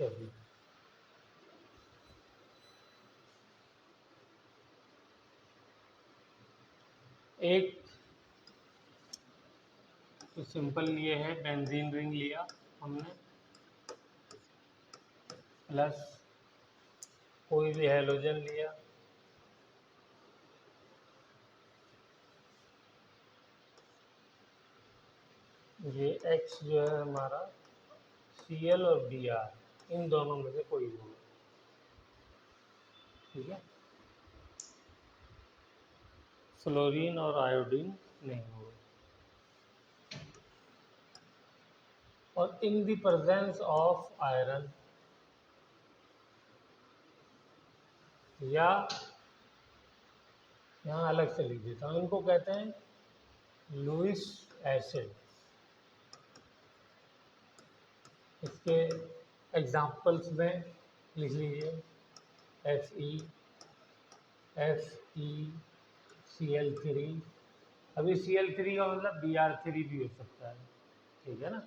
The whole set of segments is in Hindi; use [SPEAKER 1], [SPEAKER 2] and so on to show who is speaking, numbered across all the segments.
[SPEAKER 1] चलिए, एक तो सिंपल लिए है, बेंजीन रिंग लिया हमने, प्लस कोई भी हैलोजन लिया, ये X जो है हमारा Cl और Br, इन दोनों में से कोई भी हो, ठीक है, फ्लोरीन और आयोडीन नहीं होगा। और in the presence of iron, या यहाँ अलग से लिख देता हूँ, इनको कहते हैं लुईस एसिड। इसके एग्जाम्पल्स में लिख लीजिए, FeCl3। अभी Cl3 का मतलब Br3 भी हो सकता है, ठीक है ना।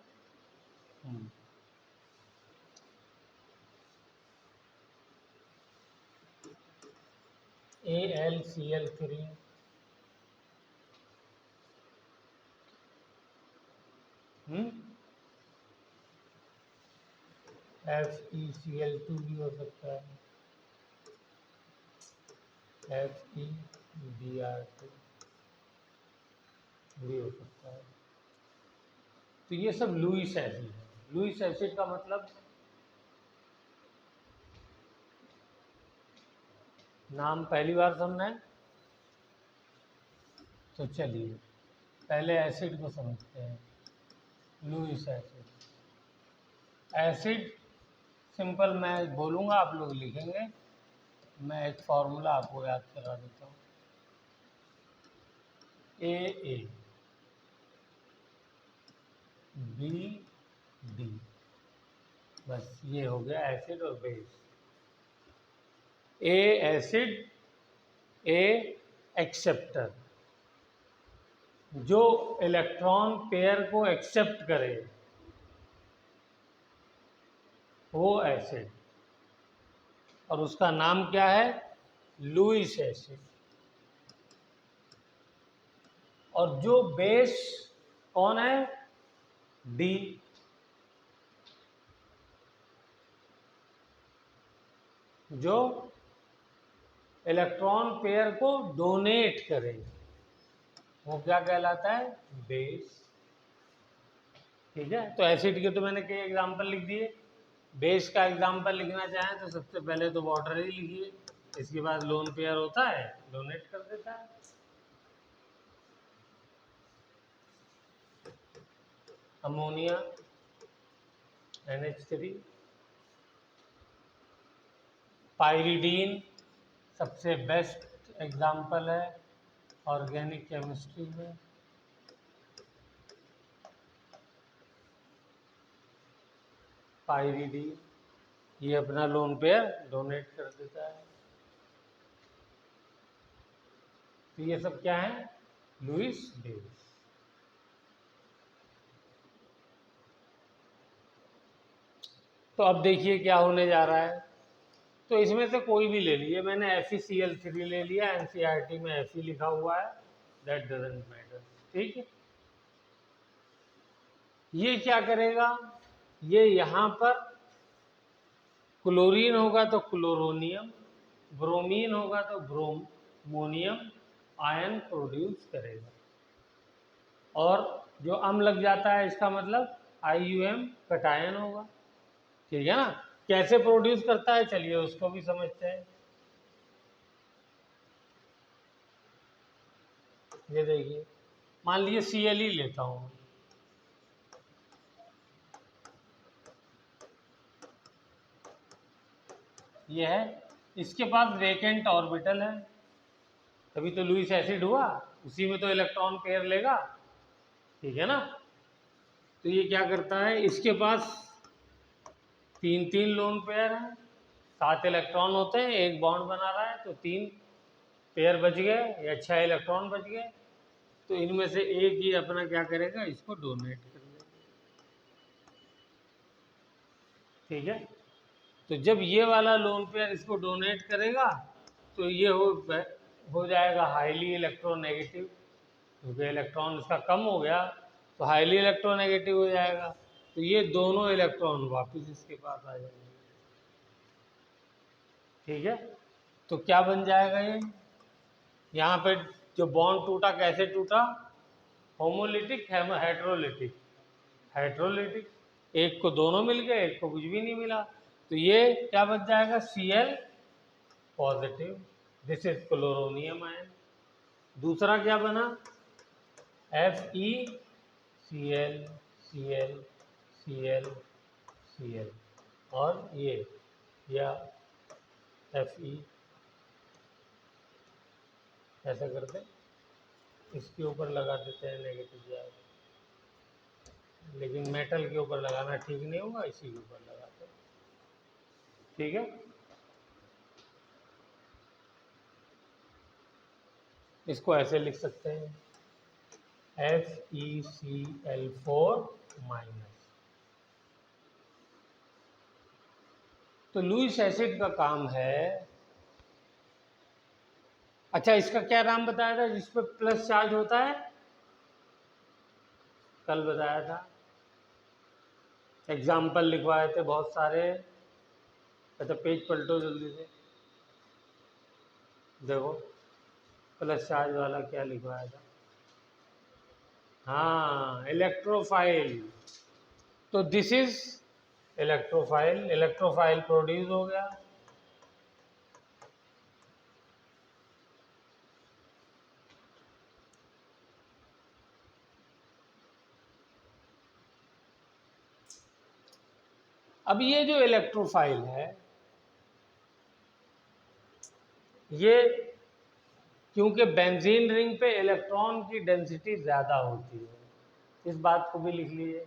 [SPEAKER 1] AlCl3, FeCl2 भी हो सकता है, FeBr2 भी हो सकता है। तो ये सब लुईस एसिड है। लुईस एसिड का मतलब नाम पहली बार सुनना है, तो चलिए पहले एसिड को समझते हैं। लुईस एसिड, एसिड सिंपल मैं बोलूँगा, आप लोग लिखेंगे, मैं एक फॉर्मूला आपको याद करा देता हूँ। AA BD, बस ये हो गया एसिड और base. A acid, A acceptor, जो इलेक्ट्रॉन पेयर को एक्सेप्ट करे वो एसिड, और उसका नाम क्या है, लुईस एसिड। और जो बेस कौन है, डी, जो इलेक्ट्रॉन पेयर को डोनेट करे वो क्या कहलाता है, बेस, ठीक है। तो एसिड के तो मैंने कई एग्जांपल लिख दिए, बेस का एग्जांपल लिखना चाहें तो सबसे पहले तो वाटर ही लिखिए, इसके बाद लोन पेयर होता है, डोनेट कर देता है। अमोनिया NH3, पायरिडीन सबसे बेस्ट एग्जाम्पल है ऑर्गेनिक केमिस्ट्री में। पायरिडीन ये अपना लोन पेयर डोनेट कर देता है। तो ये सब क्या है, लुईस बेस। तो अब देखिए क्या होने जा रहा है। तो इसमें से कोई भी ले लीजिए, मैंने FeCl3 ले लिया, NCERT में Fe लिखा हुआ है, दैट डजंट मैटर, ठीक है। ये क्या करेगा, ये यहाँ पर क्लोरीन होगा तो क्लोरोनियम, ब्रोमीन होगा तो ब्रोमोनियम आयन प्रोड्यूस करेगा। और जो अम लग जाता है इसका मतलब IUM कटायन होगा, ठीक है ना। कैसे प्रोड्यूस करता है चलिए उसको भी समझते हैं। ये देखिए, मान लीजिए Cl ही लेता हूँ, ये है, इसके पास वेकेंट ऑर्बिटल है, तभी तो लुईस एसिड हुआ, उसी में तो इलेक्ट्रॉन पेयर लेगा, ठीक है ना। तो ये क्या करता है, इसके पास 3 लोन पेयर हैं, 7 इलेक्ट्रॉन होते हैं, एक बॉन्ड बना रहा है, तो 3 पेयर बच गए या 6 इलेक्ट्रॉन बच गए। तो इनमें से एक ही अपना क्या करेगा, इसको डोनेट कर देगा, ठीक है। तो जब ये वाला लोन पेयर इसको डोनेट करेगा तो ये हो जाएगा हाईली इलेक्ट्रोनेगेटिव, क्योंकि इलेक्ट्रॉन इसका कम हो गया तो हाईली इलेक्ट्रोनेगेटिव हो जाएगा। तो ये दोनों इलेक्ट्रॉन वापस इसके पास आ जाएंगे। ठीक है, तो क्या बन जाएगा ये, यहाँ पे जो बॉन्ड टूटा कैसे टूटा, होमोलिटिक हेट्रोलिटिक, हेट्रोलिटिक, एक को दोनों मिल गए एक को कुछ भी नहीं मिला, तो ये क्या बच जाएगा, Cl positive, this is chloronium ion. दूसरा क्या बना, FeCl Cl Cl Cl, और ये या Fe, ऐसा करते इसके ऊपर लगा देते हैं नेगेटिव चार्ज, लेकिन मेटल के ऊपर लगाना ठीक नहीं होगा, इसी के ऊपर लगाते हैं। ठीक है, इसको ऐसे लिख सकते हैं FeCl4 माइनस। तो लुईस एसिड का काम है, अच्छा इसका क्या नाम बताया था जिस पे प्लस चार्ज होता है, कल बताया था, एग्जाम्पल लिखवाए थे बहुत सारे। अच्छा पेज पलटो जल्दी से, देखो प्लस चार्ज वाला क्या लिखवाया था, हाँ इलेक्ट्रोफाइल। तो this is electrophile, electrophile produce हो गया। अब ये जो इलेक्ट्रोफाइल है ये, क्योंकि बेंजीन रिंग पे इलेक्ट्रॉन की डेंसिटी ज़्यादा होती है, इस बात को भी लिख लीजिए,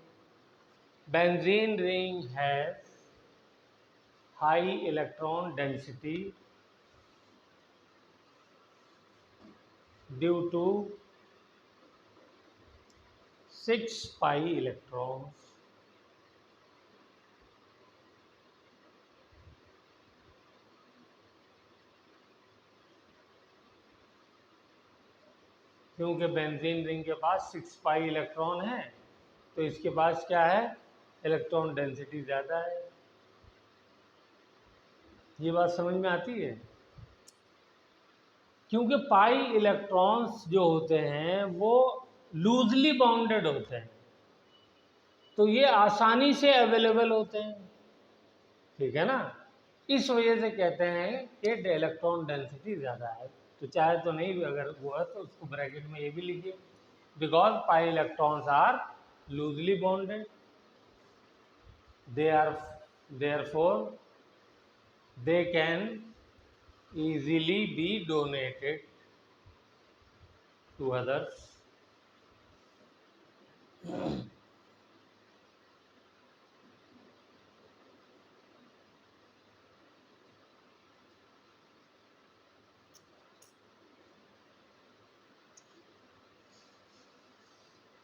[SPEAKER 1] benzene ring has high electron density due to 6 pi electrons. क्योंकि बेंजीन रिंग के पास 6 पाई इलेक्ट्रॉन है तो इसके पास क्या है, इलेक्ट्रॉन डेंसिटी ज़्यादा है। ये बात समझ में आती है, क्योंकि पाई इलेक्ट्रॉन्स जो होते हैं वो लूजली बाउंडेड होते हैं, तो ये आसानी से अवेलेबल होते हैं, ठीक है ना, इस वजह से कहते हैं कि इलेक्ट्रॉन डेंसिटी ज़्यादा है। तो चाहे तो नहीं भी अगर वो है तो उसको ब्रैकेट में ये भी लिखिए, because pi electrons are loosely bonded, they are therefore they can easily be donated to others।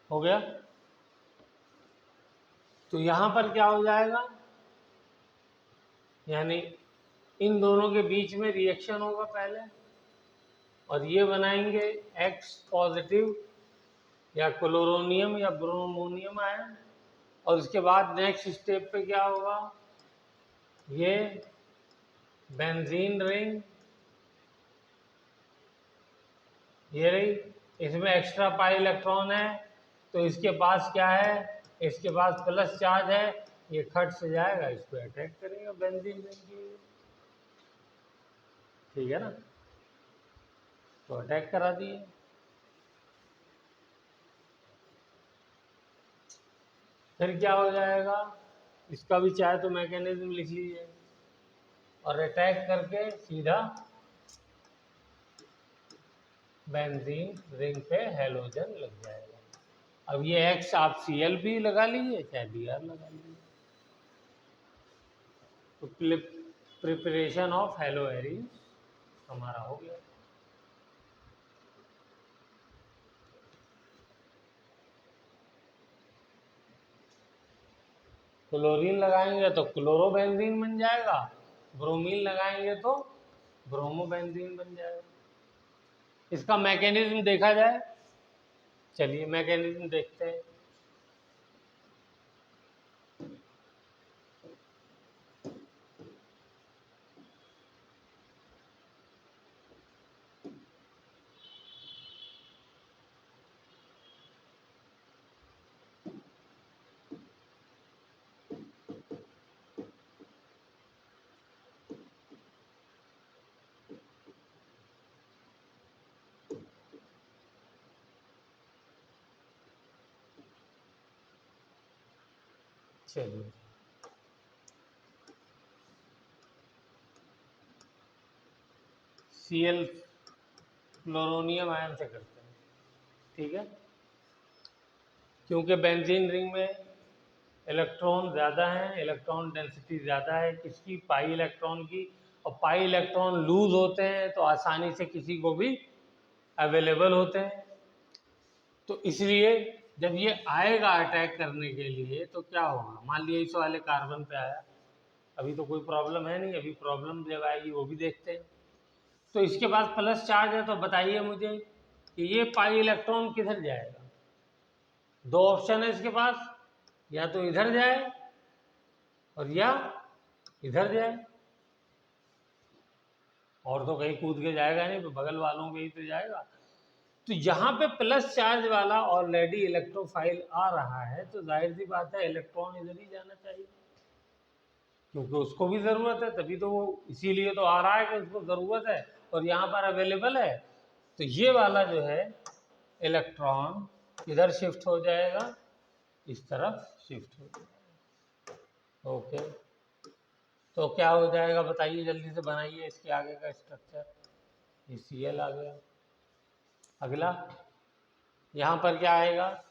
[SPEAKER 1] हो गया, तो यहां पर क्या हो जाएगा, यानी इन दोनों के बीच में रिएक्शन होगा पहले, और ये बनाएंगे X पॉजिटिव या क्लोरोनियम या ब्रोमोनियम आयन, और उसके बाद नेक्स्ट स्टेप पे क्या होगा, ये बेंजीन रिंग, ये रही, इसमें एक्स्ट्रा पाई इलेक्ट्रॉन है तो इसके पास क्या है, इसके पास प्लस चार्ज है, ये खट से जाएगा इसको अटैक करेगा बेंजीन रिंग की, ठीक है ना, तो अटैक करा दिए। फिर क्या हो जाएगा, इसका भी चाहे तो मैकेनिज्म लिख लीजिए, और अटैक करके सीधा बेंजीन रिंग पे हेलोजन लग जाएगा। अब ये X आप Cl भी लगा लीजिए चाहे Br लगा लीजिए, तो प्रिपरेशन ऑफ हेलो एरीज हमारा हो गया। क्लोरीन लगाएंगे तो क्लोरोबेंजीन बन जाएगा, ब्रोमीन लगाएंगे तो ब्रोमोबेंजीन बन जाएगा। इसका मैकेनिज्म देखा जाए, चलिए मैकेनिज्म देखते हैं। चलिए Cl फ्लोरोनियम आयन से करते हैं, ठीक है। क्योंकि बेंजीन रिंग में इलेक्ट्रॉन ज़्यादा हैं, इलेक्ट्रॉन डेंसिटी ज़्यादा है किसकी, पाई इलेक्ट्रॉन की, और पाई इलेक्ट्रॉन लूज होते हैं तो आसानी से किसी को भी अवेलेबल होते हैं। तो इसलिए जब ये आएगा अटैक करने के लिए तो क्या होगा, मान लिया इस वाले कार्बन पे आया, अभी तो कोई प्रॉब्लम है नहीं, अभी प्रॉब्लम जब आएगी वो भी देखते हैं। तो इसके पास प्लस चार्ज है, तो बताइए मुझे कि ये पाई इलेक्ट्रॉन किधर जाएगा। दो ऑप्शन है इसके पास, या तो इधर जाए और या इधर जाए, और तो कहीं कूद के जाएगा नहीं, तो बगल वालों के ही तो जाएगा। तो यहाँ पे प्लस चार्ज वाला ऑलरेडी इलेक्ट्रोफाइल आ रहा है, तो जाहिर सी बात है इलेक्ट्रॉन इधर ही जाना चाहिए, क्योंकि उसको भी ज़रूरत है, तभी तो वो इसीलिए तो आ रहा है कि उसको ज़रूरत है और यहाँ पर अवेलेबल है। तो ये वाला जो है इलेक्ट्रॉन इधर शिफ्ट हो जाएगा, इस तरफ शिफ्ट हो जाएगा। ओके, तो क्या हो जाएगा बताइए, जल्दी से बनाइए इसके आगे का स्ट्रक्चर। ये Cl आ गया। अगला यहाँ पर क्या आएगा,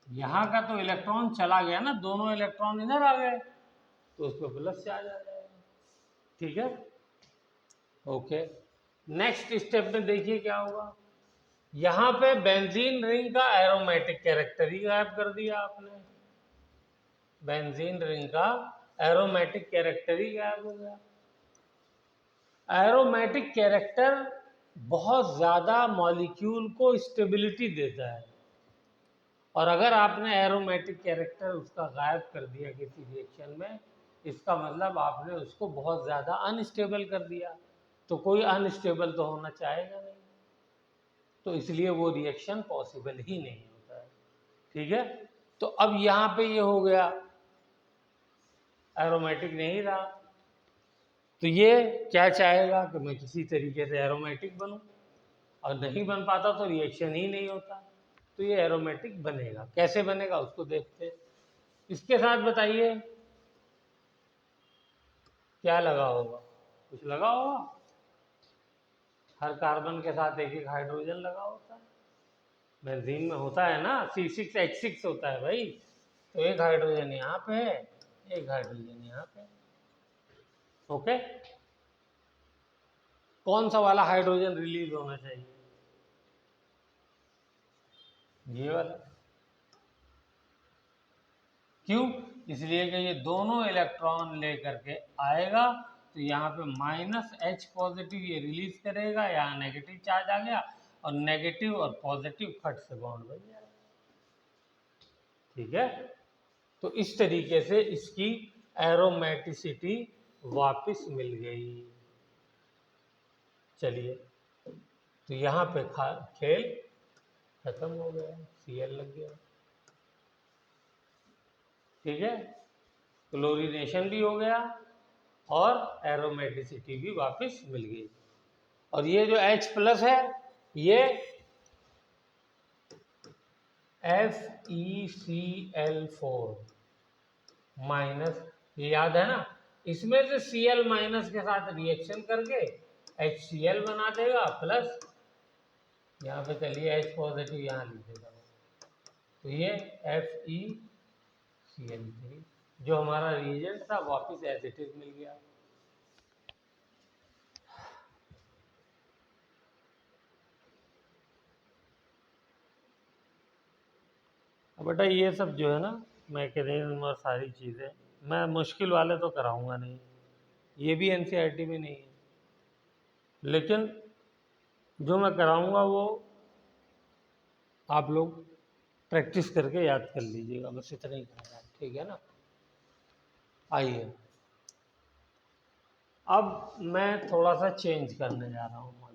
[SPEAKER 1] यहाँ का तो इलेक्ट्रॉन चला गया ना, दोनों इलेक्ट्रॉन इधर आ गए, तो उस पर प्लस चार्ज आ जाएगा, ठीक है। ओके, नेक्स्ट स्टेप में देखिए क्या होगा। यहाँ पे बेंजीन रिंग का एरोमेटिक कैरेक्टर ही गायब कर दिया आपने, बेंजीन रिंग का एरोमेटिक कैरेक्टर ही गायब हो गया। एरोमेटिक कैरेक्टर बहुत ज़्यादा मॉलिक्यूल को स्टेबिलिटी देता है, और अगर आपने एरोमेटिक कैरेक्टर उसका गायब कर दिया किसी रिएक्शन में, इसका मतलब आपने उसको बहुत ज़्यादा अनस्टेबल कर दिया, तो कोई अनस्टेबल तो होना चाहेगा नहीं, तो इसलिए वो रिएक्शन पॉसिबल ही नहीं होता है, ठीक है। तो अब यहाँ पे ये हो गया, एरोमेटिक नहीं रहा, तो ये क्या चाहेगा कि मैं किसी तरीके से एरोमेटिक बनूं, और नहीं बन पाता तो रिएक्शन ही नहीं होता, तो ये एरोमेटिक बनेगा। कैसे बनेगा उसको देखते हैं। इसके साथ बताइए क्या लगा होगा, कुछ लगा होगा, हर कार्बन के साथ एक एक हाइड्रोजन लगा होता है, बेंजीन में होता है ना, C6H6 होता है भाई, तो एक हाइड्रोजन यहाँ पे है, एक हाइड्रोजन यहाँ पे, ओके। कौन सा वाला हाइड्रोजन रिलीज होना चाहिए, ये वाला, क्यों, इसलिए कि ये दोनों इलेक्ट्रॉन लेकर के आएगा, तो यहाँ पे -H पॉजिटिव ये रिलीज करेगा, यहाँ नेगेटिव चार्ज आ गया, और नेगेटिव और पॉजिटिव फट से बॉन्ड बन जाएगा, ठीक है। तो इस तरीके से इसकी एरोमेटिसिटी वापस मिल गई। चलिए, तो यहाँ पे खेल खत्म हो गया, Cl लग गया, ठीक है, क्लोरीनेशन भी हो गया और एरोमेटिसिटी भी वापस मिल गई। और ये जो H+ है ये FeCl4-, ये याद है ना, इसमें से Cl- के साथ रिएक्शन करके HCl बना देगा, प्लस यहाँ पे चलिए H पॉजिटिव यहाँ लिख देगा, तो ये FeCl3 जो हमारा रिएजेंट था वापस एज इट इज मिल गया। बेटा ये सब जो है ना मैकेनिज्म और सारी चीज़ें मैं मुश्किल वाले तो कराऊंगा नहीं, ये भी एनसीईआरटी में नहीं है, लेकिन जो मैं कराऊंगा वो आप लोग प्रैक्टिस करके याद कर लीजिएगा, बस इतना ही कहना है, ठीक है ना। आइए अब मैं थोड़ा सा चेंज करने जा रहा हूँ मॉलिक्यूल।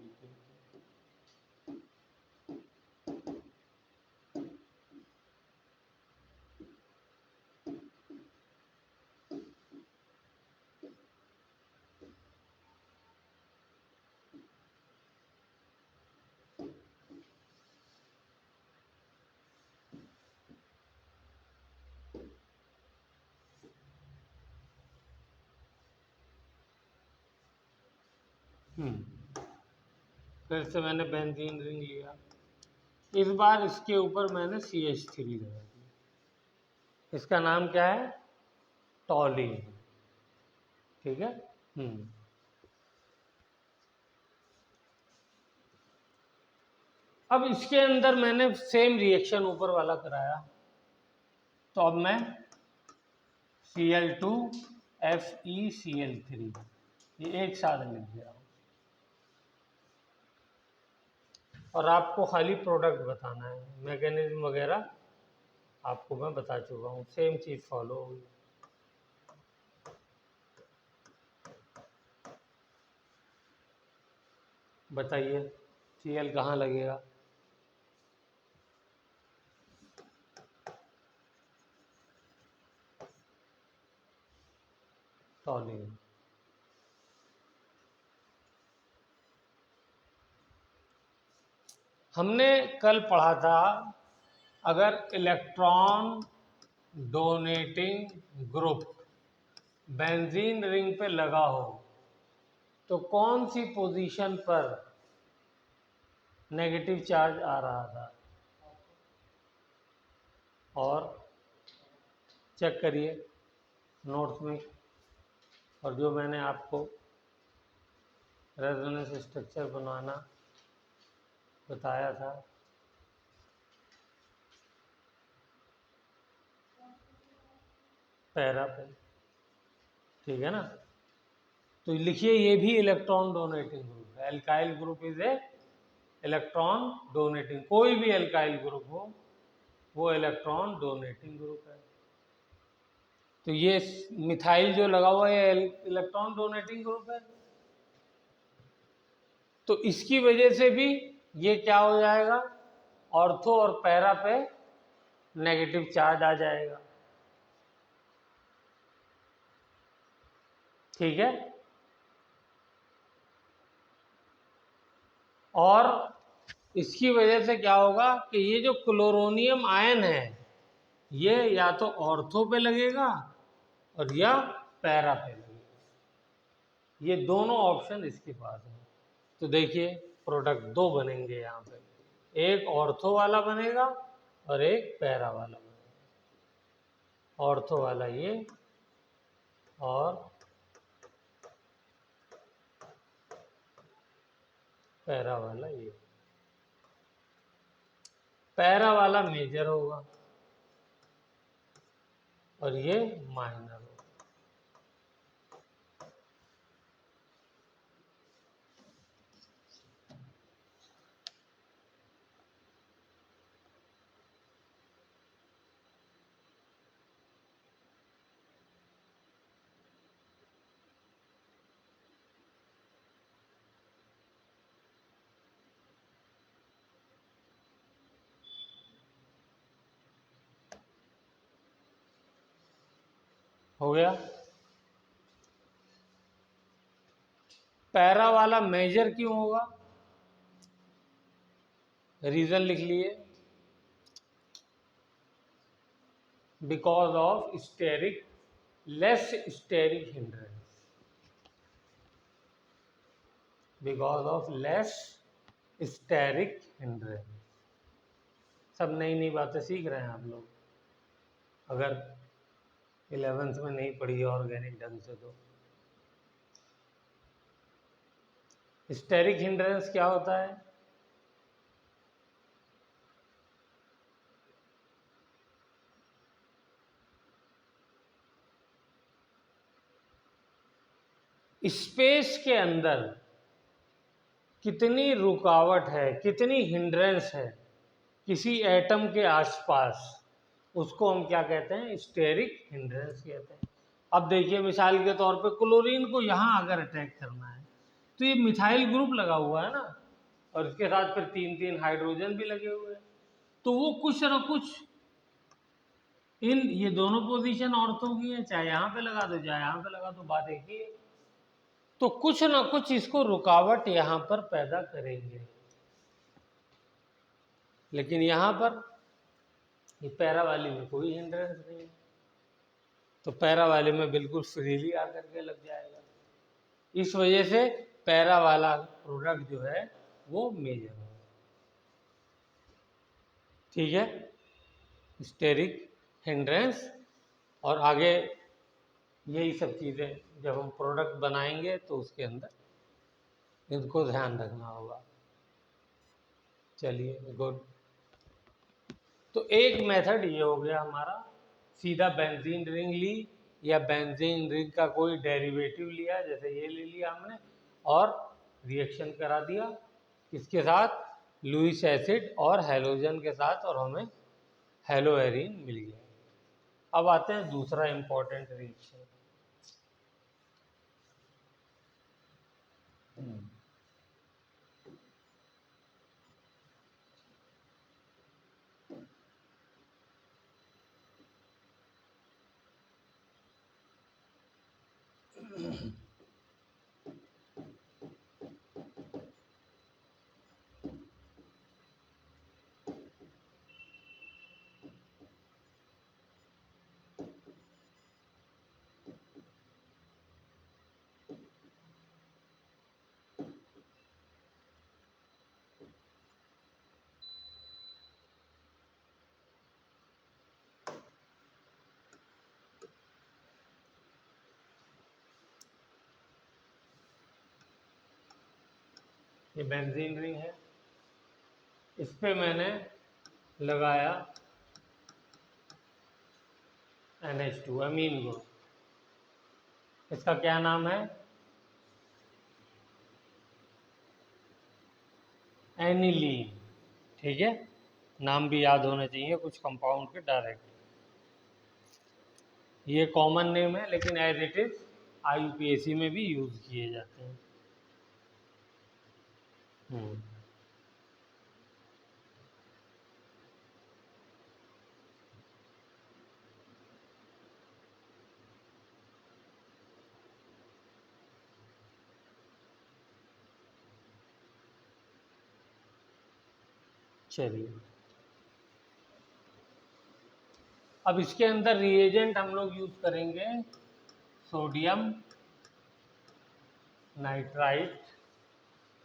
[SPEAKER 1] फिर से मैंने बेंजीन रिंग लिया, इस बार इसके ऊपर मैंने CH3 लगा दिया, इसका नाम क्या है, टॉलीन, ठीक है। अब इसके अंदर मैंने सेम रिएक्शन ऊपर वाला कराया, तो अब मैं Cl2 FeCl3 ये एक साथ लिख दिया, और आपको खाली प्रोडक्ट बताना है, मैकेनिज्म वगैरह आपको मैं बता चुका हूँ, सेम चीज़ फॉलो होगी। बताइए Cl कहाँ लगेगा, टॉलीन। हमने कल पढ़ा था अगर electron donating group benzene ring पे लगा हो तो कौन सी पोजीशन पर नेगेटिव चार्ज आ रहा था, और चेक करिए नोट्स में, और जो मैंने आपको रेजोनेंस स्ट्रक्चर बनाना बताया था, पैरा पे, ठीक है ना। तो लिखिए ये भी इलेक्ट्रॉन डोनेटिंग ग्रुप है, alkyl group is a electron donating, कोई भी एल्काइल ग्रुप हो वो इलेक्ट्रॉन डोनेटिंग ग्रुप है। तो ये मिथाइल जो लगा हुआ है इलेक्ट्रॉन डोनेटिंग ग्रुप है, तो इसकी वजह से भी ये क्या हो जाएगा, ऑर्थो और पैरा पे नेगेटिव चार्ज आ जाएगा, ठीक है। और इसकी वजह से क्या होगा कि ये जो क्लोरोनियम आयन है ये या तो ऑर्थो पे लगेगा और या पैरा पे लगेगा, ये दोनों ऑप्शन इसके पास है। तो देखिए प्रोडक्ट दो बनेंगे यहाँ पे, एक ऑर्थो वाला बनेगा और एक पैरा वाला बनेगा, ऑर्थो वाला ये और पैरा वाला ये, पैरा वाला मेजर होगा और ये माइनर होगा। हो गया, पैरा वाला मेजर क्यों होगा, रीजन लिख लिए, because of steric less steric hindrance, because of less steric hindrance. सब नई नई बातें सीख रहे हैं आप लोग, अगर 11th में नहीं पढ़ी ऑर्गेनिक ढंग से तो। स्टेरिक हिंड्रेंस क्या होता है, स्पेस के अंदर कितनी रुकावट है, कितनी हिंड्रेंस है किसी एटम के आसपास, उसको हम क्या कहते हैं? स्टेरिक हिंड्रेंस कहते हैं। अब देखिए मिसाल के तौर पे क्लोरीन को यहाँ अगर अटैक करना है तो ये मिथाइल ग्रुप लगा हुआ है ना, और इसके साथ फिर 3 हाइड्रोजन भी लगे हुए हैं, तो वो कुछ ना कुछ ये दोनों पोजीशन औरतों की है, चाहे यहाँ पे लगा दो चाहे यहाँ पे लगा दो, बात एक ही है। तो कुछ ना कुछ इसको रुकावट यहाँ पर पैदा करेंगे। लेकिन यहाँ पर ये पैरा वाली में कोई हिंड्रेंस नहीं है, तो पैरा वाले में बिल्कुल फ्रीली आकर के लग जाएगा। इस वजह से पैरा वाला प्रोडक्ट जो है वो मेजर है। ठीक है, स्टेरिक हिंड्रेंस। और आगे यही सब चीज़ें जब हम प्रोडक्ट बनाएंगे तो उसके अंदर इनको ध्यान रखना होगा। चलिए, गुड। तो एक मेथड ये हो गया हमारा, सीधा बेंजीन रिंग ली या बेंजीन रिंग का कोई डेरिवेटिव लिया, जैसे ये ले लिया हमने, और रिएक्शन करा दिया किसके साथ? लुईस एसिड और हैलोजन के साथ, और हमें हेलोएरिन मिल गया। अब आते हैं दूसरा इंपॉर्टेंट रिएक्शन। ये बेंजीन रिंग है, इस पे मैंने लगाया NH2 अमीन ग्रुप। इसका क्या नाम है? एनिलीन। ठीक है, नाम भी याद होने चाहिए कुछ कंपाउंड के डायरेक्ट। ये कॉमन नेम है, लेकिन एज इट इज IUPAC में भी यूज किए जाते हैं। चलिए, अब इसके अंदर रिएजेंट हम लोग यूज करेंगे sodium nitrite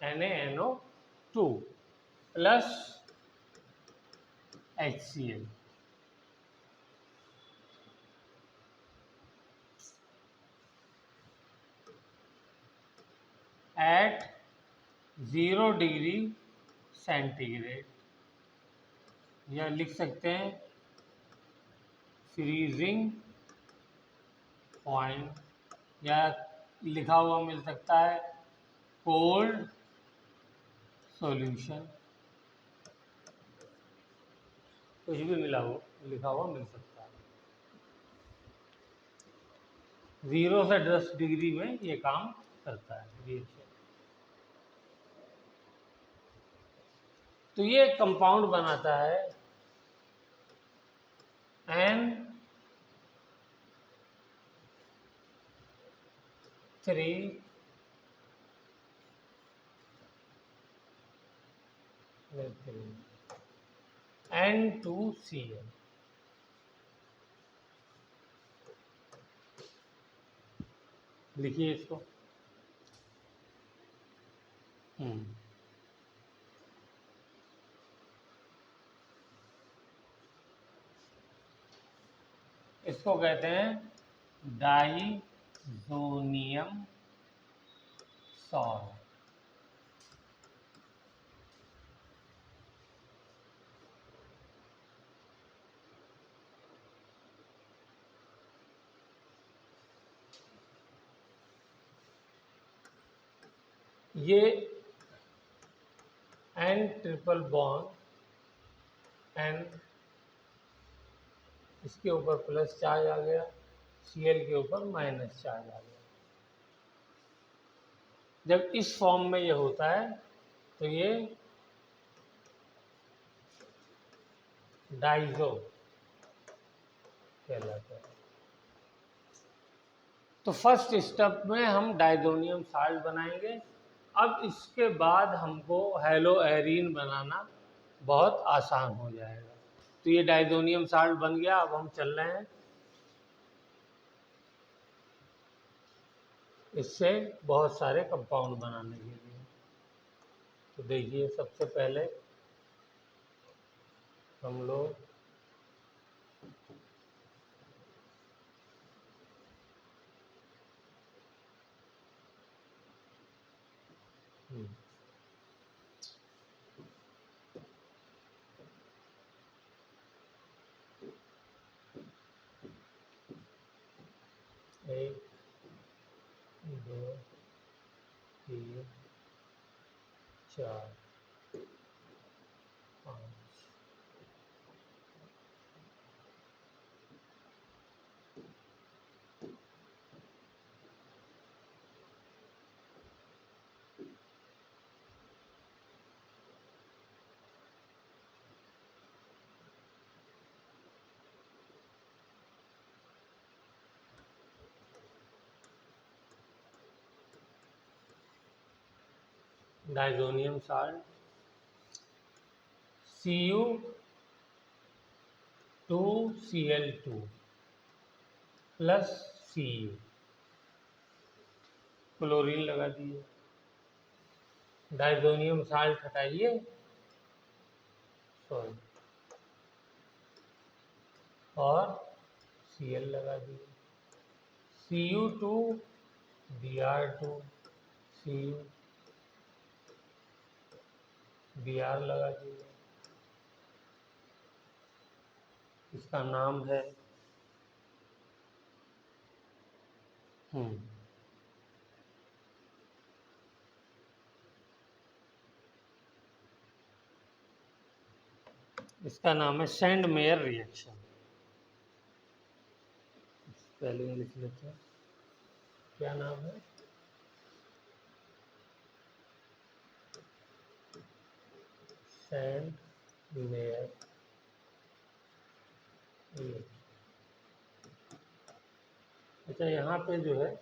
[SPEAKER 1] NaNO2 plus HCl at 0 degree centigrade, या लिख सकते हैं फ्रीजिंग पॉइंट, या लिखा हुआ मिल सकता है कोल्ड सॉल्यूशन, कुछ भी मिला हो लिखा हुआ मिल सकता है। 0 से 10 डिग्री में ये काम करता है रिएक्शन। तो ये कंपाउंड बनाता है N3 N2Cl। लिखिए इसको। इसको कहते हैं डाइजोनियम सॉल्ट। ये N ट्रिपल बॉन्ड N, इसके ऊपर प्लस चार्ज आ गया, Cl के ऊपर माइनस चार्ज आ गया। जब इस फॉर्म में ये होता है तो ये डाइजो कहलाता है। तो फर्स्ट स्टेप में हम डाइजोनियम साल्ट बनाएंगे। अब इसके बाद हमको हेलो एरीन बनाना बहुत आसान हो जाएगा। तो ये डाइजोनियम साल्ट बन गया। अब हम चल रहे हैं इससे बहुत सारे कंपाउंड बनाने के लिए। तो देखिए, सबसे पहले हम लोग एक, दो, तीन, चार, पाँच, diazonium salt Cu2Cl2 plus Cu, chlorine लगा दिए। डाइजोनियम साल्ट हटाइए, सॉरी, और Cl लगा दिए। Cu2Br2, Cu, Br लगा दिए। इसका नाम है इसका नाम है सैंड मेयर रिएक्शन। पहले लिख लेते हैं, क्या नाम है? Sand mayor reaction. अच्छा, यहाँ पे जो है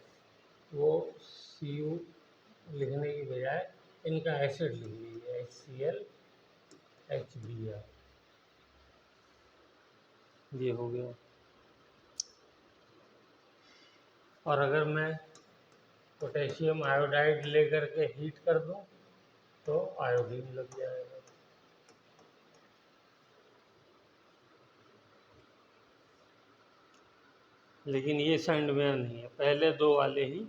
[SPEAKER 1] वो Cu लिखने की बजाय इनका एसिड लिख लीजिए, HCl HBr। ये हो गया। और अगर मैं पोटेशियम आयोडाइड लेकर के हीट कर दूं तो आयोडीन लग जाएगा। लेकिन ये सैंडवेयर नहीं है, पहले दो वाले ही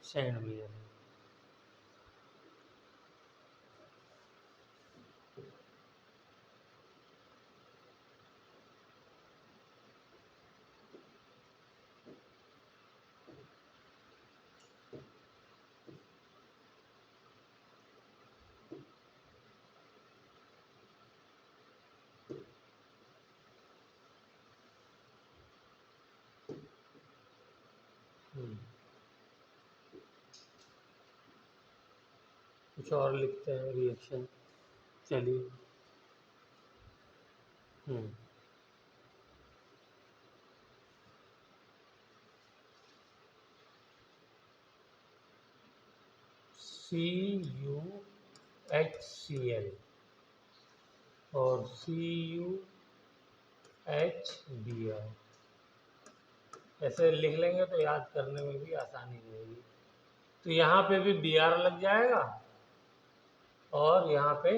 [SPEAKER 1] सैंडवेयर हैं। कुछ और लिखते हैं रिएक्शन। चलिए, CuHCl और CuHBr ऐसे लिख लेंगे तो याद करने में भी आसानी रहेगी। तो यहाँ पे भी Br लग जाएगा और यहाँ पे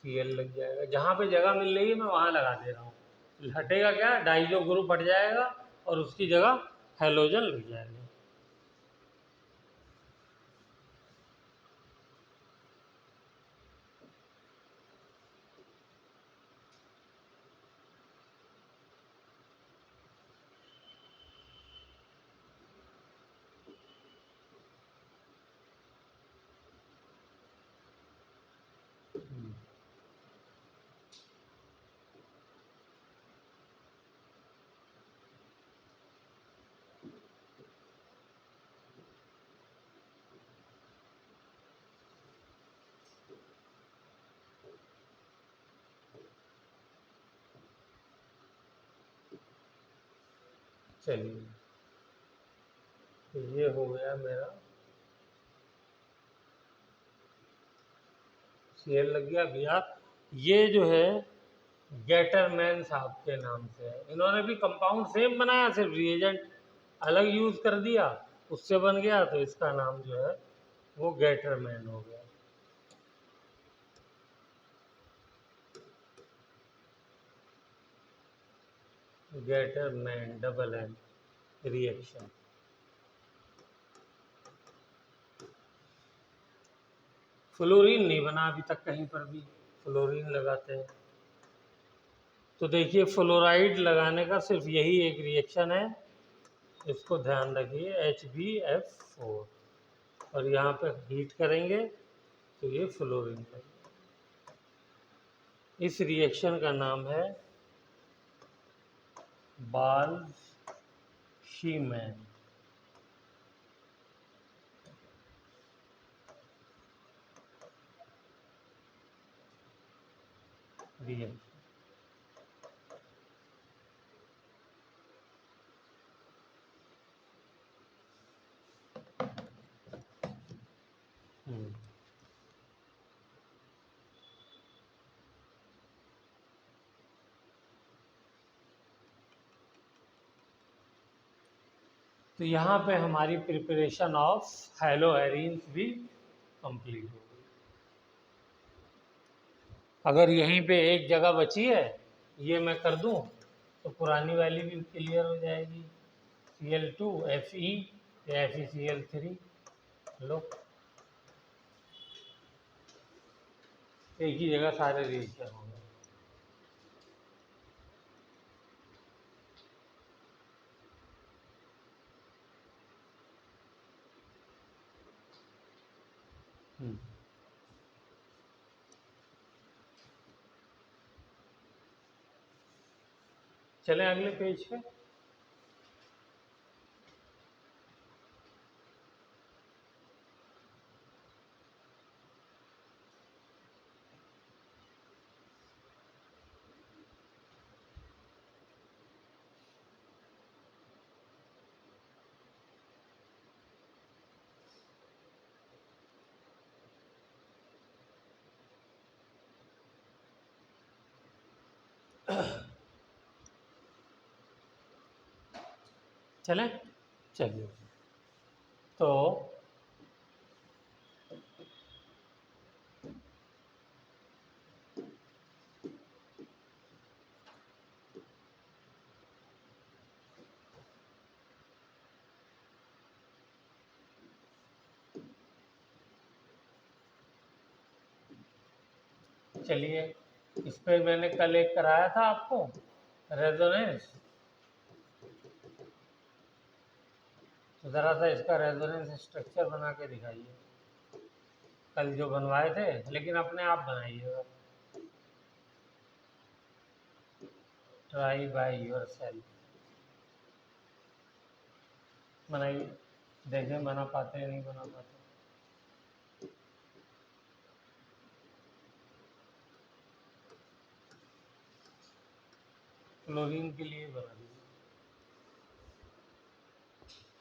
[SPEAKER 1] Cl लग जाएगा। जहाँ पे जगह मिल रही है मैं वहाँ लगा दे रहा हूँ। हटेगा क्या? डाइजो ग्रुप हट जाएगा और उसकी जगह हेलोजन लग जाएगा। चलिए, तो ये हो गया मेरा Cl लग गया भैया। ये जो है गेटरमैन साहब के नाम से है, इन्होंने भी कंपाउंड सेम बनाया, सिर्फ रिएजेंट अलग यूज कर दिया, उससे बन गया, तो इसका नाम जो है वो गेटरमैन हो गया। Gattermann double N reaction. Fluorine नहीं बना अभी तक कहीं पर भी, फ्लोरीन लगाते हैं। तो देखिए फ्लोराइड लगाने का सिर्फ यही एक रिएक्शन है, इसको ध्यान रखिए, HbF4, और यहाँ पे हीट करेंगे तो ये फ्लोरीन लगेगा। इस रिएक्शन का नाम है बाल्ब-शीमैन रिएक्शन। तो यहाँ पे हमारी प्रिपरेशन ऑफ हेलोहेरिन्स भी कंप्लीट हो गई। अगर यहीं पे एक जगह बची है, ये मैं कर दूं, तो पुरानी वाली भी क्लियर हो जाएगी। Cl2 Fe या FeCl3, लो एक ही जगह सारे रिएक्शन हो गए। चलें अगले पेज पे। चलें, चलिए, तो चलिए, इस पर मैंने कल एक कराया था आपको रेजोनेंस, तो ज़रा सा इसका रेजोनेंस स्ट्रक्चर बना के दिखाइए। कल जो बनवाए थे, लेकिन अपने आप बनाइएगा, ट्राई बाय योर सेल्फ बनाइए, देखें बना पाते हैं नहीं बना पाते। क्लोरीन के लिए बना दीजिए,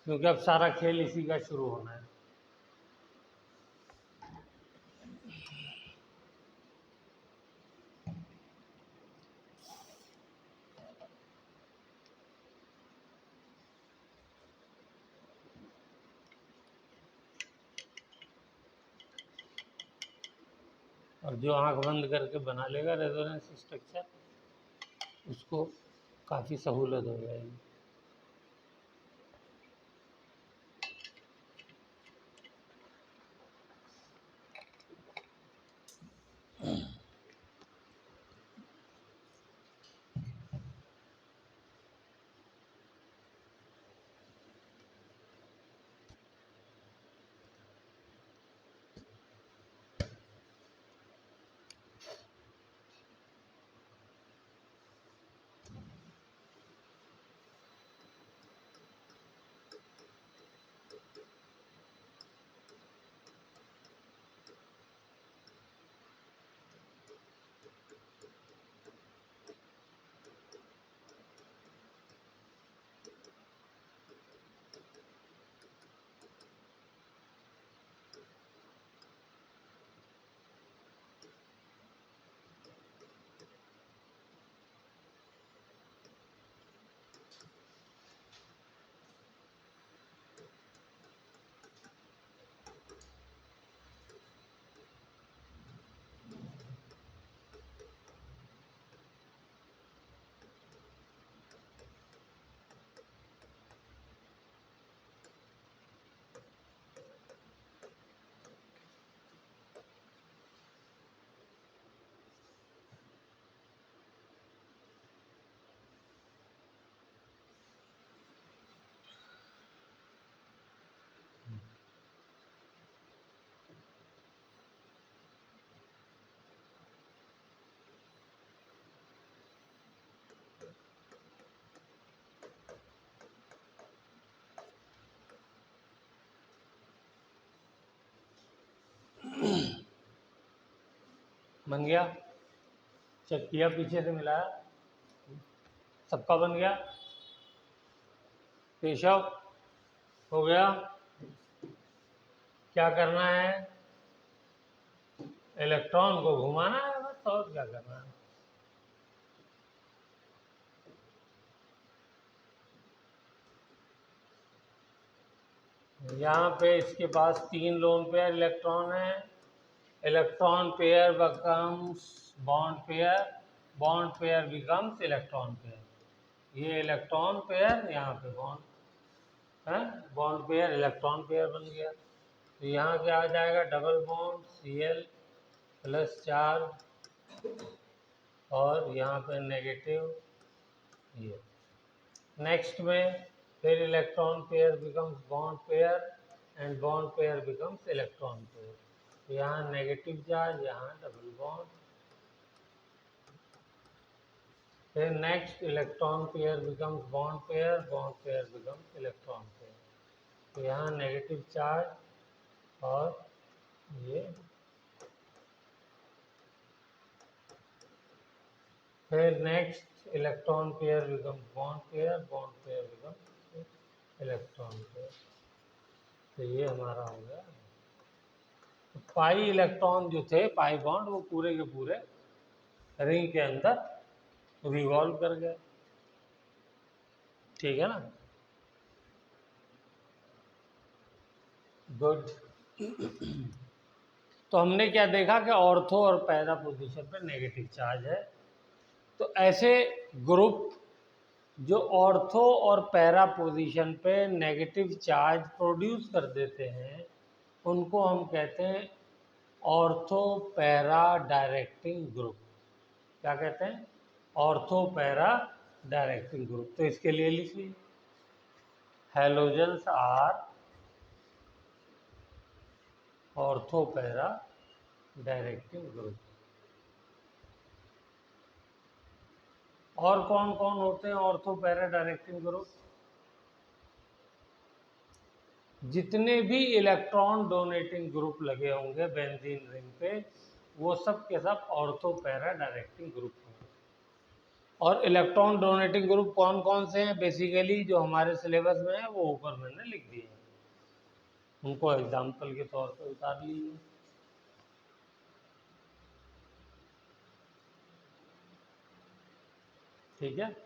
[SPEAKER 1] क्योंकि अब सारा खेल इसी का शुरू होना है। और जो आंख बंद करके बना लेगा रेजोनेंस स्ट्रक्चर, उसको काफ़ी सहूलत हो जाएगी। बन गया, चेक किया, पीछे से मिलाया, सबका बन गया। केशव हो गया। क्या करना है, इलेक्ट्रॉन को घुमाना है बस, और क्या करना है। यहाँ पे इसके पास 3 लोन पेयर इलेक्ट्रॉन है, electron pair becomes bond pair, bond pair becomes electron pair. ये इलेक्ट्रॉन पेयर, यहाँ पे बॉन्ड है, बॉन्ड पेयर इलेक्ट्रॉन पेयर बन गया। तो यहाँ क्या आ जाएगा, double bond Cl plus charge, और यहाँ पे नेगेटिव ये। नेक्स्ट में फिर electron pair becomes bond pair and bond pair becomes electron pair. यहाँ नेगेटिव चार्ज, यहाँ डबल बॉन्ड। फिर next electron pair becomes bond pair becomes electron pair. तो यहाँ नेगेटिव चार्ज और ये, फिर next electron pair becomes bond pair becomes electron pair. तो ये हमारा हो गया। तो पाई इलेक्ट्रॉन जो थे, पाई बॉन्ड, वो पूरे के पूरे रिंग के अंदर रिवॉल्व कर गए। ठीक है ना, गुड। तो हमने क्या देखा कि ऑर्थो और पैरा पोजीशन पे नेगेटिव चार्ज है। तो ऐसे ग्रुप जो ऑर्थो और पैरा पोजीशन पे नेगेटिव चार्ज प्रोड्यूस कर देते हैं, उनको हम कहते हैं ऑर्थो पैरा डायरेक्टिंग ग्रुप। क्या कहते हैं, ऑर्थो पैरा डायरेक्टिंग ग्रुप। तो इसके लिए लिखिए, halogens are ortho para directing group. और कौन कौन होते हैं ऑर्थो पैरा डायरेक्टिंग ग्रुप? जितने भी इलेक्ट्रॉन डोनेटिंग ग्रुप लगे होंगे बेंजीन रिंग पे, वो सब के सब ऑर्थो पैरा डायरेक्टिंग ग्रुप होंगे। और इलेक्ट्रॉन डोनेटिंग ग्रुप कौन कौन से हैं, बेसिकली जो हमारे सिलेबस में है वो ऊपर मैंने लिख दिए हैं, उनको एग्जाम्पल के तौर पर उतार लीजिए। ठीक है,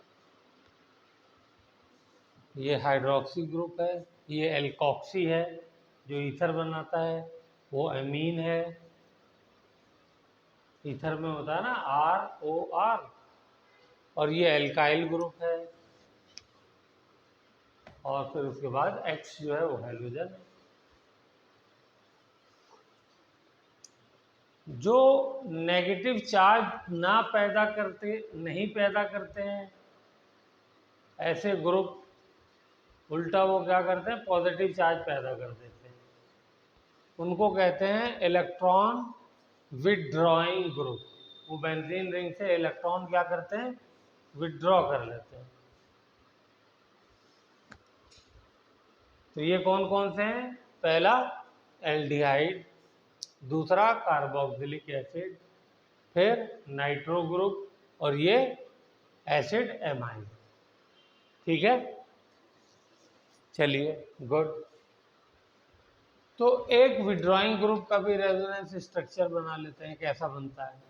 [SPEAKER 1] ये हाइड्रोक्सी ग्रुप है, ये एल्कोक्सी है जो ईथर बनाता है, वो एमीन है, ईथर में होता है ना ROR, और ये एल्काइल ग्रुप है, और फिर उसके बाद X जो है वो हैलोजन है। जो नेगेटिव चार्ज नहीं पैदा करते हैं ऐसे ग्रुप, उल्टा वो क्या करते हैं, पॉजिटिव चार्ज पैदा कर देते हैं, उनको कहते हैं इलेक्ट्रॉन विथड्रॉइंग ग्रुप। वो बेंजीन रिंग से इलेक्ट्रॉन क्या करते हैं, विथड्रॉ कर लेते हैं। तो ये कौन कौन से हैं, पहला एल्डिहाइड, दूसरा कार्बोक्सिलिक एसिड, फिर नाइट्रो ग्रुप, और ये एसिड एमाइड। ठीक है, चलिए गुड। तो एक विड्रॉइंग ग्रुप का भी रेजोनेंस स्ट्रक्चर बना लेते हैं, कैसा बनता है,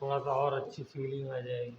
[SPEAKER 1] थोड़ा सा और अच्छी फीलिंग आ जाएगी।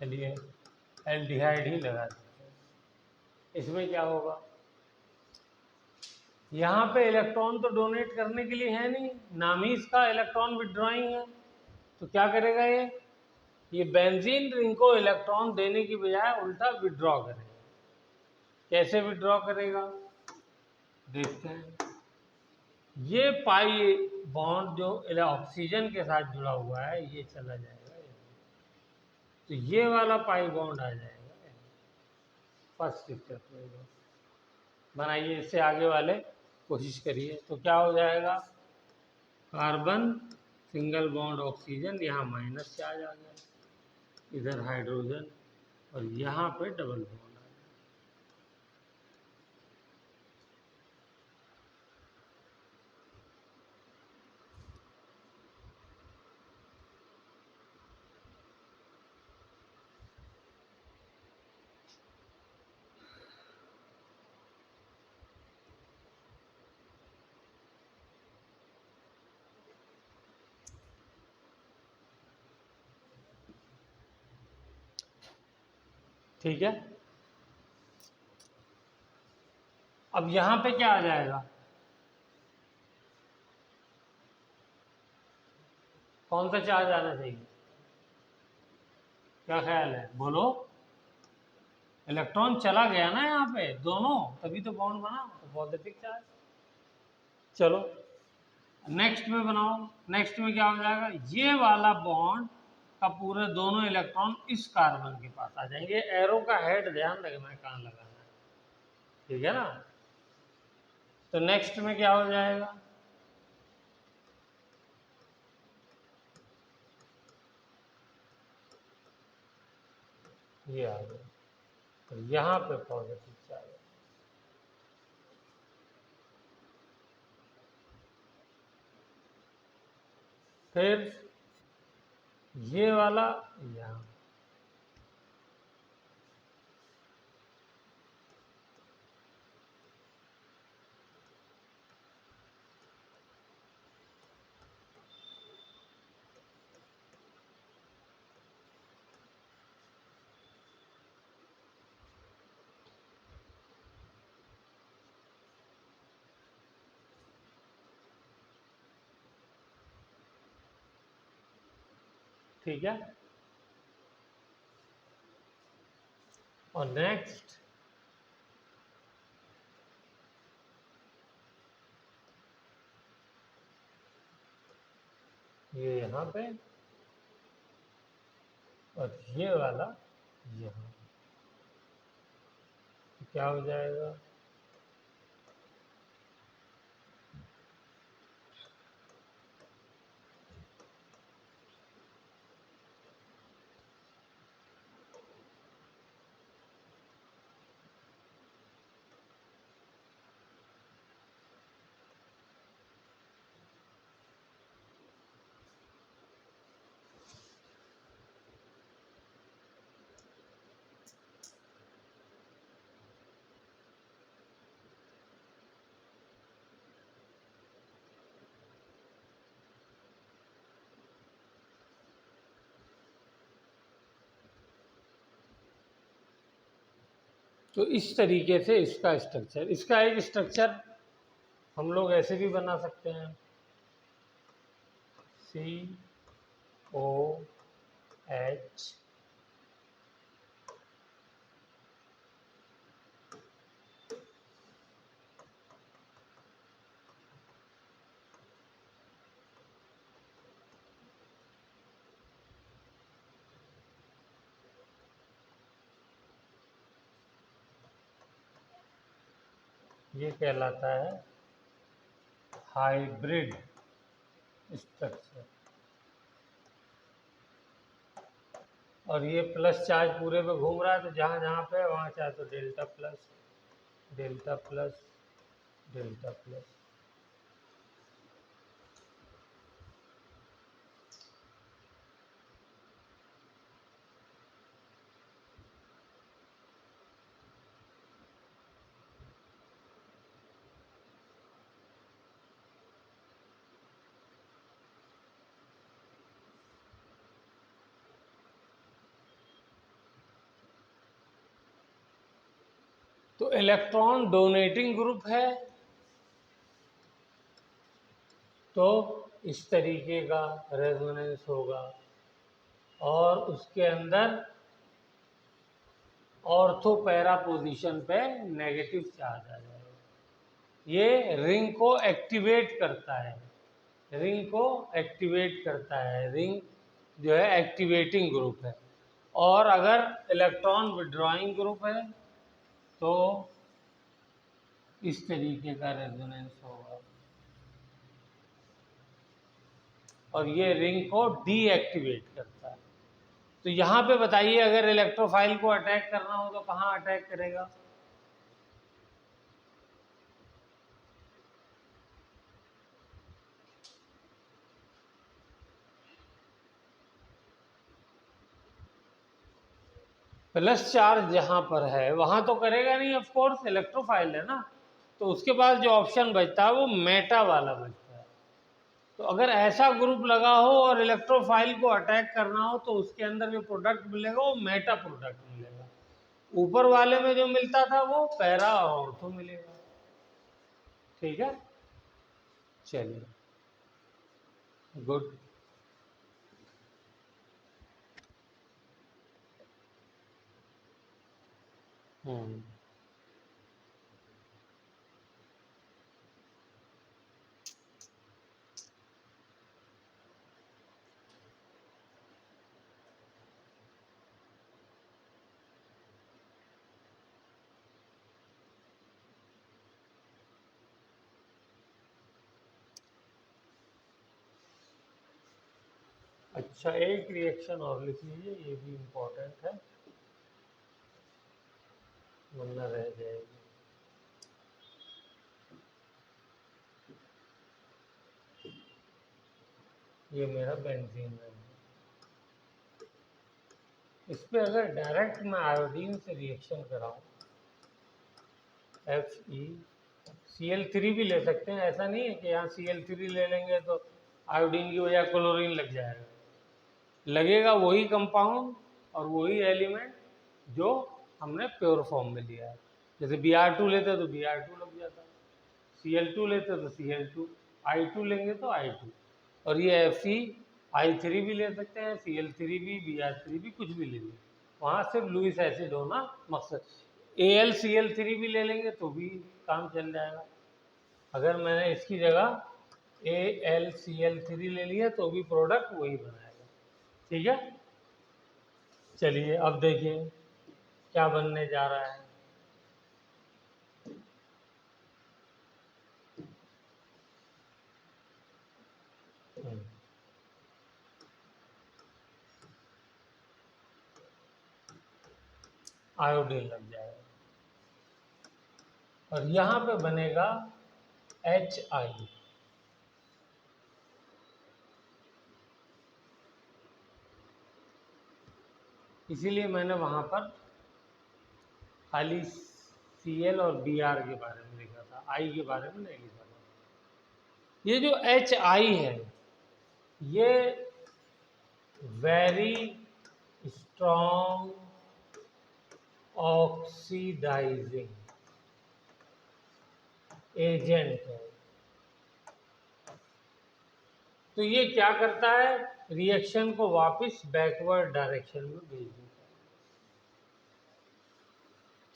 [SPEAKER 1] चलिए एल्डिहाइड ही लगा देते हैं। इसमें क्या होगा, यहाँ पे इलेक्ट्रॉन तो डोनेट करने के लिए है नहीं, नाम ही इसका इलेक्ट्रॉन विथड्रॉइंग है। तो क्या करेगा ये बेंजीन रिंग को इलेक्ट्रॉन देने की बजाय उल्टा विड्रॉ करेगा। कैसे विड्रॉ करेगा देखते हैं। ये पाई बॉन्ड जो ऑक्सीजन के साथ जुड़ा हुआ है ये चला जाएगा, तो ये वाला पाई बॉन्ड आ जाएगा फर्स्ट स्टेप में। बनाइए इससे आगे वाले कोशिश करिए, तो क्या हो जाएगा, कार्बन सिंगल बॉन्ड ऑक्सीजन, यहाँ माइनस चार्ज आ गया, इधर हाइड्रोजन, और यहाँ पे डबल बॉन्ड आ गया। ठीक है, अब यहाँ पे क्या आ जाएगा, कौन सा चार्ज आना चाहिए, क्या ख्याल है, बोलो। इलेक्ट्रॉन चला गया ना यहाँ पे दोनों, तभी तो बॉन्ड बना, तो पॉजिटिव चार्ज। चलो नेक्स्ट में बनाओ। नेक्स्ट में क्या हो जाएगा, ये वाला बॉन्ड का पूरे दोनों इलेक्ट्रॉन इस कार्बन के पास आ जाएंगे। एरो का हेड ध्यान रखना है कहाँ लगाना है, ठीक है ना। तो नेक्स्ट में क्या हो जाएगा, ये आ गया, तो यहाँ पे पॉजिटिव चार्ज। फिर ये वाला यहाँ, ठीक है। और नेक्स्ट ये यहाँ पे, और ये वाला यहाँ, क्या हो जाएगा, तो इस तरीके से इसका स्ट्रक्चर, इसका एक स्ट्रक्चर हम लोग ऐसे भी बना सकते हैं, COH, ये कहलाता है हाइब्रिड स्ट्रक्चर। और ये प्लस चार्ज पूरे पे घूम रहा है, तो जहाँ जहाँ पे वहाँ चाहे तो delta plus delta plus delta plus. तो इलेक्ट्रॉन डोनेटिंग ग्रुप है, तो इस तरीके का रेजोनेंस होगा और उसके अंदर ऑर्थो पैरा पोजीशन पे नेगेटिव चार्ज आ जाएगा। ये रिंग को एक्टिवेट करता है, रिंग को एक्टिवेट करता है, रिंग जो है एक्टिवेटिंग ग्रुप है। और अगर इलेक्ट्रॉन विड्रॉइंग ग्रुप है तो इस तरीके का रेजोनेंस होगा और ये रिंग को डीएक्टिवेट करता है। तो यहाँ पे बताइए, अगर इलेक्ट्रोफाइल को अटैक करना हो तो कहाँ अटैक करेगा? प्लस चार्ज जहाँ पर है वहाँ तो करेगा नहीं, ऑफ कोर्स इलेक्ट्रोफाइल है ना। तो उसके बाद जो ऑप्शन बचता है वो मेटा वाला बचता है। तो अगर ऐसा ग्रुप लगा हो और इलेक्ट्रोफाइल को अटैक करना हो तो उसके अंदर जो प्रोडक्ट मिलेगा वो मेटा प्रोडक्ट मिलेगा। ऊपर वाले में जो मिलता था वो पैरा और ऑर्थो मिलेगा। ठीक है, चलिए, गुड। हम्म, अच्छा, एक रिएक्शन और लिख लीजिए, ये भी इम्पोर्टेंट है वरना रह जाएगी। ये मेरा बेंजीन है। इस पर अगर डायरेक्ट मैं आयोडीन से रिएक्शन कराऊं, FeCl3 भी ले सकते हैं, ऐसा नहीं है कि यहाँ Cl3 ले लेंगे तो आयोडीन की वजह क्लोरीन लग जाएगा। लगेगा वही कंपाउंड और वही एलिमेंट जो हमने प्योर फॉर्म में लिया है। जैसे Br2 लेते तो Br2 लग जाता, Cl2 लेते तो Cl2, I2 लेंगे तो I2। और ये FeI3 भी ले सकते हैं, Cl3 भी, Br3 भी, कुछ भी ले लेंगे, वहाँ सिर्फ लुईस एसिड होना मकसद। AlCl3 भी ले लेंगे तो भी काम चल जाएगा। अगर मैंने इसकी जगह AlCl3 ले लिया तो भी प्रोडक्ट वही बनाएगा। ठीक है, चलिए अब देखिए क्या बनने जा रहा है। आयोडीन लग जाएगा और यहाँ पे बनेगा HI। इसीलिए मैंने वहाँ पर खाली Cl और Br के बारे में लिखा था, I के बारे में नहीं लिखा था। ये जो HI है ये वेरी स्ट्रॉन्ग ऑक्सीडाइजिंग एजेंट है। तो ये क्या करता है, रिएक्शन को वापस बैकवर्ड डायरेक्शन में भेज देता है।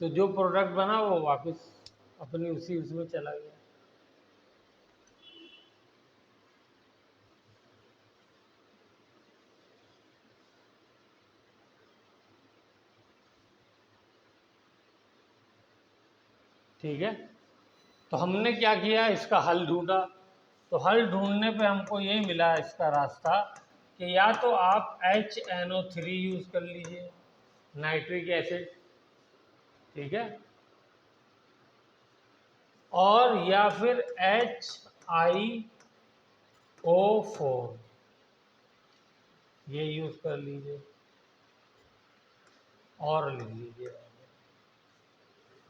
[SPEAKER 1] तो जो प्रोडक्ट बना वो वापस अपनी उसी उसमें चला गया। ठीक है, तो हमने क्या किया, इसका हल ढूंढा। तो हल ढूंढने पे हमको ये मिला इसका रास्ता कि या तो आप HNO3 यूज कर लीजिए, नाइट्रिक एसिड, ठीक है, और या फिर HiO4 ये यूज कर लीजिए और लिख लीजिए।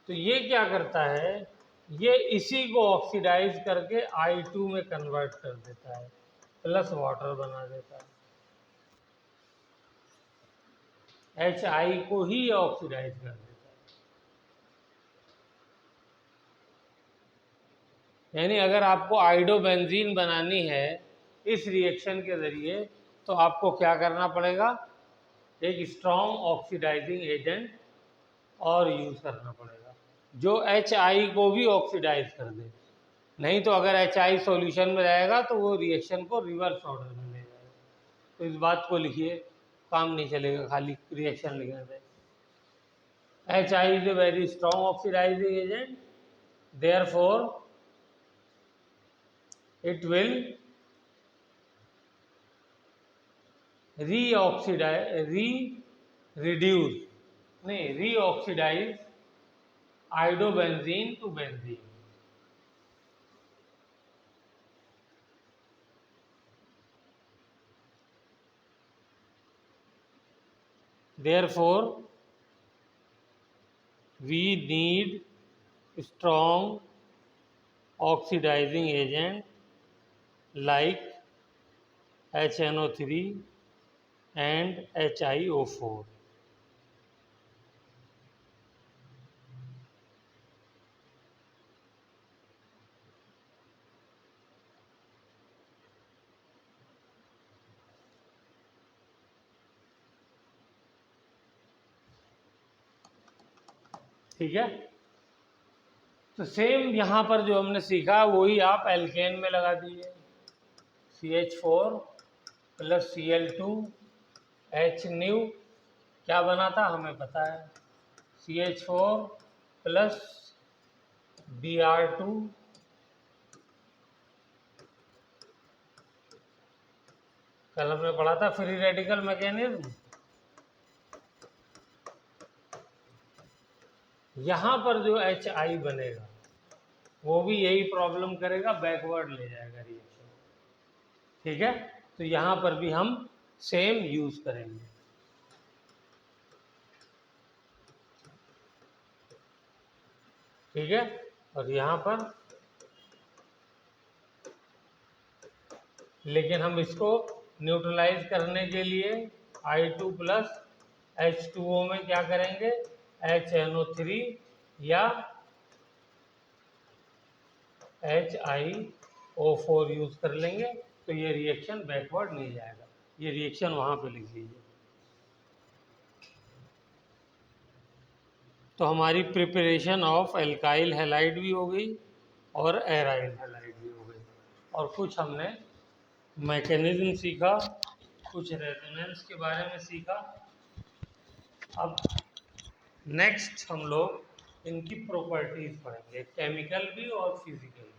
[SPEAKER 1] तो ये क्या करता है, ये इसी को ऑक्सीडाइज करके I2 में कन्वर्ट कर देता है, प्लस वाटर बना देता है। HI को ही ऑक्सीडाइज कर देता है। यानी अगर आपको आइडोबेंजीन बनानी है इस रिएक्शन के ज़रिए, तो आपको क्या करना पड़ेगा, एक स्ट्रॉन्ग ऑक्सीडाइजिंग एजेंट और यूज़ करना पड़ेगा जो HI को भी ऑक्सीडाइज कर दे। नहीं तो अगर HI सॉल्यूशन में रहेगा तो वो रिएक्शन को रिवर्स ऑर्डर में ले जाएगा। तो इस बात को लिखिए, काम नहीं चलेगा खाली रिएक्शन लिखने से। HI is a very strong oxidizing agent, therefore it will reoxidize iodobenzene to benzene. Therefore, we need strong oxidizing agent like HNO3 and HiO4. ठीक है, तो सेम यहाँ पर जो हमने सीखा वही आप एल्केन में लगा दीजिए। CH4 plus Cl2 H new क्या बना था हमें पता है, CH4 प्लस Br2 कल हमने पढ़ा था फ्री रेडिकल मैकेनिज्म। यहाँ पर जो HI बनेगा वो भी यही प्रॉब्लम करेगा, बैकवर्ड ले जाएगा रिएक्शन। ठीक है, तो यहाँ पर भी हम सेम यूज करेंगे। ठीक है, और यहाँ पर लेकिन हम इसको न्यूट्रलाइज करने के लिए I2 प्लस H2O में क्या करेंगे, HNO3 या HiO4 यूज कर लेंगे, तो ये रिएक्शन बैकवर्ड नहीं जाएगा। ये रिएक्शन वहाँ पे लिख लीजिए। तो हमारी प्रिपरेशन ऑफ एल्काइल हैलाइड भी हो गई और एराइल हैलाइड भी हो गई, और कुछ हमने मैकेनिज्म सीखा, कुछ रेजोनेंस के बारे में सीखा। अब नेक्स्ट हम लोग इनकी प्रॉपर्टीज पढ़ेंगे, केमिकल भी और फिजिकल।